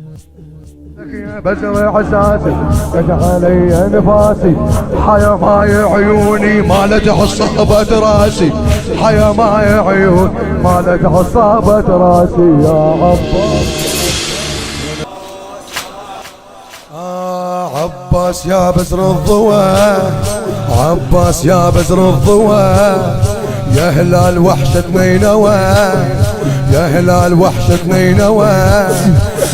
يا بزرع اساسي قد علي نفاسي حيا ماي عيوني ما لجح صابت راسي حيا ماي عيون ما لجح صابت راسي يا عباس عباس يا بزر الضوى عباس يا بزر الضوى يا هلال وحشة نينوى يا هلال وحشة نينوى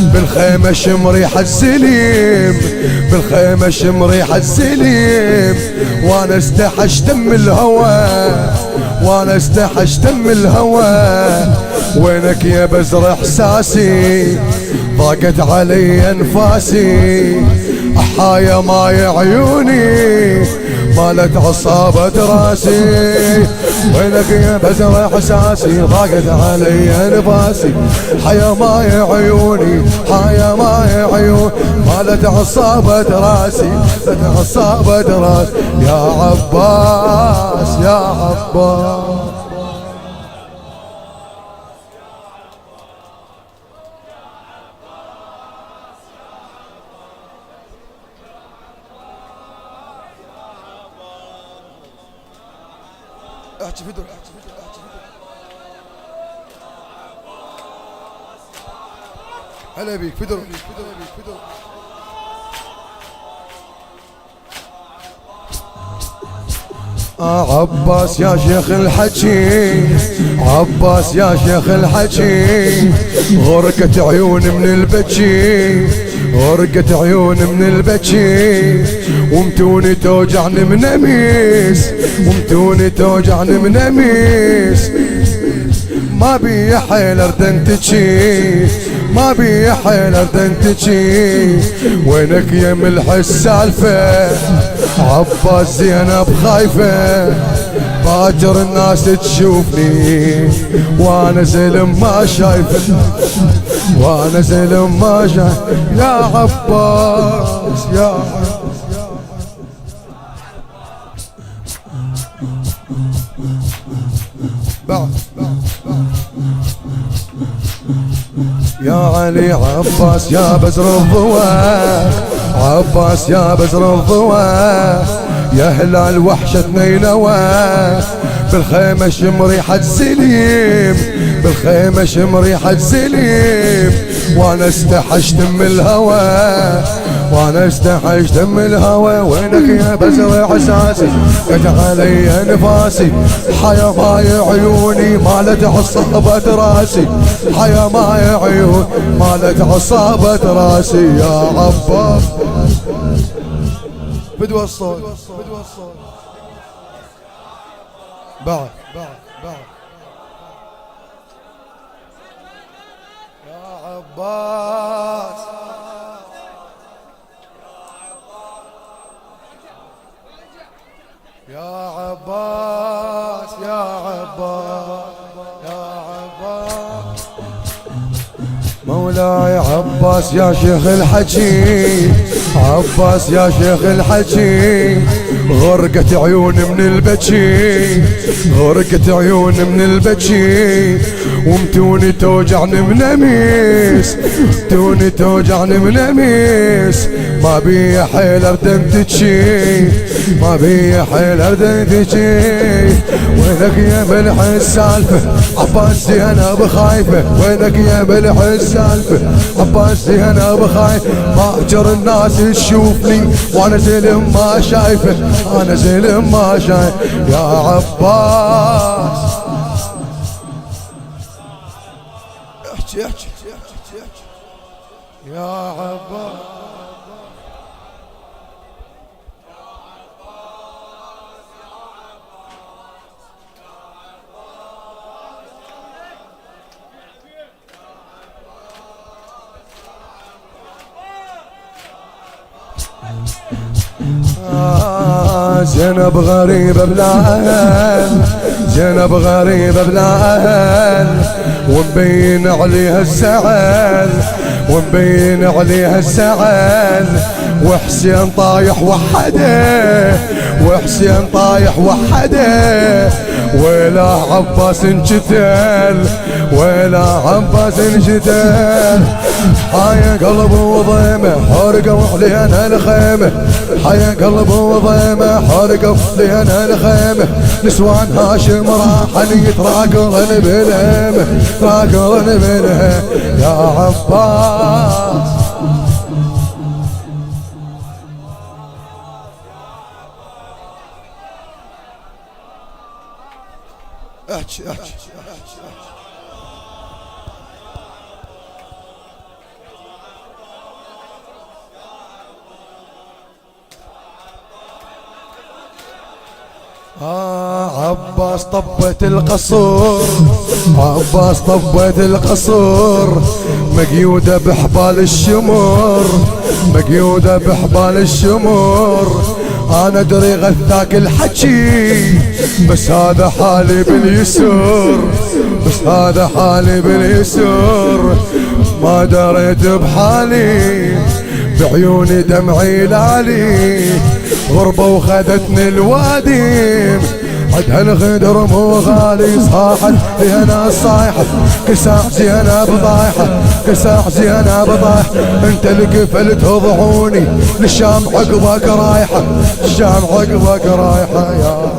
بالخيمة شم ريح السليم بالخيمة شم ريح السليم وانا استحشت من الهوى وانا استحشت من الهوى وينك يا بزر احساسي ضاقت علي انفاسي احايا ماي عيوني مالت عصابة راسي وينك يا بزر احساسي ضاقت علي انفاسي حيا ماي عيوني حيا ماي عيون مالت عصابة راسي مالت عصابة راسي يا عباس يا عباس احكي فدر هلا بيك فدر عباس يا شيخ الحكي عباس يا شيخ الحكي غرقت عيون من البكي غرقت عيون من البكي ومتوني توجعني من اميس ومتوني توجعني من اميس ما بي حيل اردن تجي ما بي حيل اردن تجي وينك يا ملح السالفه عباس زينب خايفه باجر الناس تشوفني وانا زلم ما شايفه وانا زلم ما شايفه يا عباس يا عباس يا علي عباس يا بزر الضوى عباس يا بزر الضوى يا هلال وحشة نينوى بالخيمة شم ريحة سليم بالخيمة شم ريحة سليم وانا استحشت من الهوى وانا استحشت من الهوى وينك يا بزر احساسي قد علي انفاسي حيا ماي عيوني مالت عصابة راسي حيا ماي عيون مالت عصابة راسي يا عباس بدو الصوت بعد يا عباس يا عباس يا عباس يا عباس مولاي عباس يا شيخ الحكي عباس يا شيخ الحكي غرقت عيون من البكي غرقت عيون من البكي ومتوني توجعني من اميس متوني توجعني من اميس ما بي حيل اردن تجي ما بي حيل اردن تجي وينك يا ملح السالفه عباس زينب خايفه وينك يا ملح السالفه عباس زينب خايفه باجر الناس تشوفني وانا زلم ما شايفه انا زلم ما شايف يا عباس احكي يا عباس زينب غريبة بلا أهل زينب غريبة بلا أهل ومبين عليها الزعل ومبين عليها الزعل وحسين طايح وحده وحسين طايح وحده ويلا عباس انقتل، ويلا عباس انقتل. حيا قلب وضيمه حرقوا علينا الخيمه، حيا قلب وضيمه حرقوا علينا الخيمه. نسوان هاشم راحن يتراكضن بالهمه، يتراكضن بالهمه يا عباس. احكي احكي عباس طبت القصور، عباس طبت القصور. مقيودة بحبال الشمور، مقيودة بحبال الشمور. انا ادري غثاك الحكي بس هذا حالي باليسور، بس هذا حالي باليسور. ما دريت بحالي بعيوني دمعي لالي، غربة وخدتني الوادي عدها الغدر مو غالي. صاحت يا ناس صايحة كساح زينب ضايحة، كساح زينب ضايحة. انت القفل تضعوني للشام عقبك رايحة، الشام عقبك رايحة يا